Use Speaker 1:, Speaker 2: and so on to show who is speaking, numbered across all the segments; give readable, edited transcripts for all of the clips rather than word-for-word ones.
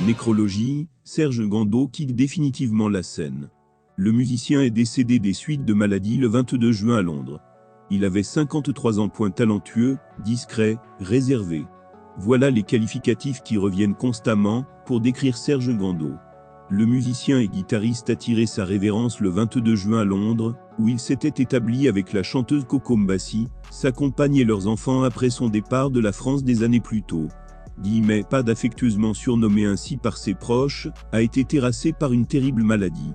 Speaker 1: Nécrologie, Serge Gando quitte définitivement la scène. Le musicien est décédé des suites de maladie le 22 juin à Londres. Il avait 53 ans. Talentueux, discret, réservé. Voilà les qualificatifs qui reviennent constamment pour décrire Serge Gando. Le musicien et guitariste a tiré sa révérence le 22 juin à Londres, où il s'était établi avec la chanteuse Coco Mbassi, sa compagne et leurs enfants après son départ de la France des années plus tôt. Pad, affectueusement surnommé ainsi par ses proches, a été terrassé par une terrible maladie.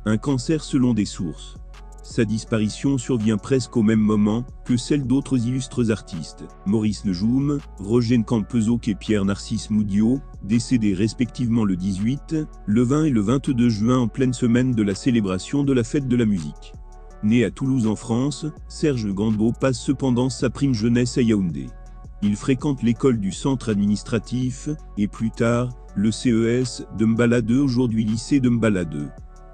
Speaker 1: Un cancer selon des sources. Sa disparition survient presque au même moment que celle d'autres illustres artistes, Maurice Njoum, Roger Nkampezouk et Pierre-Narcisse Moudiot, décédés respectivement le 18, le 20 et le 22 juin en pleine semaine de la célébration de la fête de la musique. Né à Toulouse en France, Serge Gando passe cependant sa prime jeunesse à Yaoundé. Il fréquente l'école du centre administratif, et plus tard, le CES de Mbala 2, aujourd'hui lycée de Mbala 2.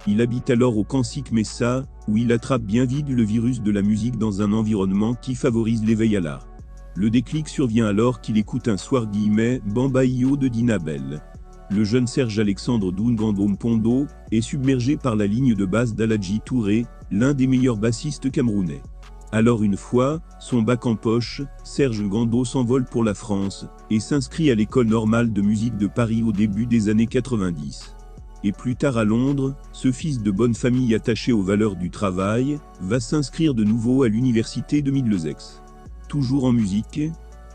Speaker 1: Il habite alors au Kansik Messa, où il attrape bien vite le virus de la musique dans un environnement qui favorise l'éveil à l'art. Le déclic survient alors qu'il écoute un soir « Bamba Io » de Dinabel. Le jeune Serge Alexandre Doungando Mpondo est submergé par la ligne de basse d'Aladji Touré, l'un des meilleurs bassistes camerounais. Alors une fois, son bac en poche, Serge Gando s'envole pour la France et s'inscrit à l'école normale de musique de Paris au début des années 90. Et plus tard à Londres, ce fils de bonne famille attaché aux valeurs du travail, va s'inscrire de nouveau à l'université de Middlesex. Toujours en musique,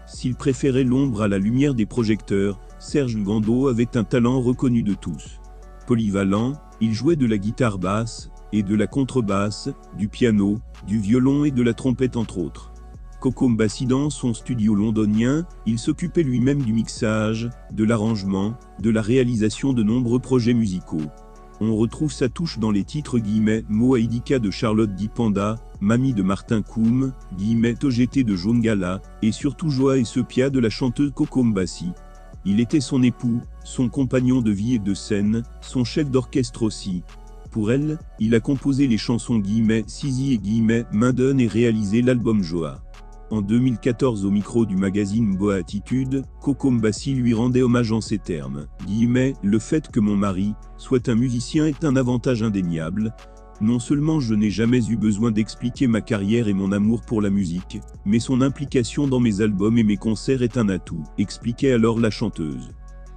Speaker 1: s'il préférait l'ombre à la lumière des projecteurs, Serge Gando avait un talent reconnu de tous. Polyvalent, il jouait de la guitare basse, et de la contrebasse, du piano, du violon et de la trompette entre autres. Coco Mbassi dans son studio londonien, il s'occupait lui-même du mixage, de l'arrangement, de la réalisation de nombreux projets musicaux. On retrouve sa touche dans les titres « Moaïdika » de Charlotte Dipanda, Mamie de Martin Koum, « Togeté » de Jaune Gala, et surtout Joa et Sepia de la chanteuse Coco Mbassi. Il était son époux, son compagnon de vie et de scène, son chef d'orchestre aussi. Pour elle, il a composé les chansons « Sizi » et « Minden » et réalisé l'album Joa. En 2014 au micro du magazine Boa Attitude, Coco Mbassi lui rendait hommage en ces termes. « Le fait que mon mari soit un musicien est un avantage indéniable. Non seulement je n'ai jamais eu besoin d'expliquer ma carrière et mon amour pour la musique, mais son implication dans mes albums et mes concerts est un atout », expliquait alors la chanteuse.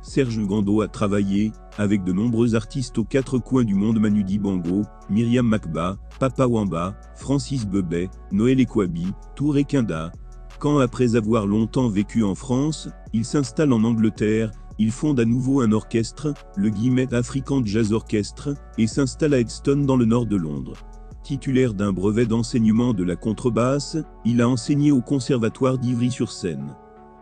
Speaker 1: Serge Gando a travaillé avec de nombreux artistes aux quatre coins du monde: Manu Dibango, Myriam Makeba, Papa Wemba, Francis Bebey, Noël Ekwabi, Touré Kinda. Quand après avoir longtemps vécu en France, il s'installe en Angleterre, il fonde à nouveau un orchestre, le African Jazz Orchestre, et s'installe à Edstone dans le nord de Londres. Titulaire d'un brevet d'enseignement de la contrebasse, il a enseigné au conservatoire d'Ivry-sur-Seine.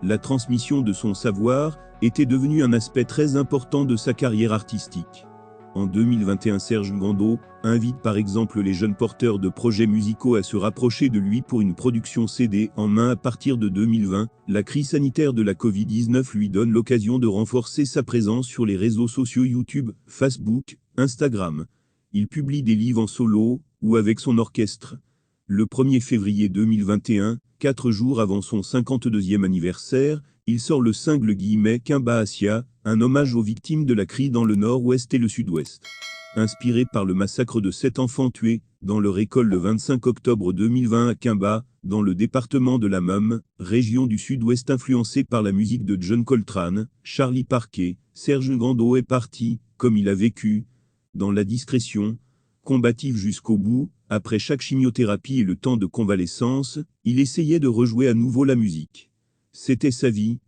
Speaker 1: La transmission de son savoir était devenue un aspect très important de sa carrière artistique. En 2021, Serge Gando invite par exemple les jeunes porteurs de projets musicaux à se rapprocher de lui pour une production CD en main à partir de 2020. La crise sanitaire de la Covid-19 lui donne l'occasion de renforcer sa présence sur les réseaux sociaux YouTube, Facebook, Instagram. Il publie des livres en solo ou avec son orchestre. Le 1er février 2021, 4 jours avant son 52e anniversaire, il sort le single « Kimba Asia », un hommage aux victimes de la crise dans le nord-ouest et le sud-ouest. Inspiré par le massacre de 7 enfants tués dans leur école le 25 octobre 2020 à Kimba, dans le département de la Mum, région du sud-ouest influencée par la musique de John Coltrane, Charlie Parker, Serge Gando est parti, comme il a vécu, dans la discrétion, combatif jusqu'au bout. Après chaque chimiothérapie et le temps de convalescence, il essayait de rejouer à nouveau la musique. C'était sa vie,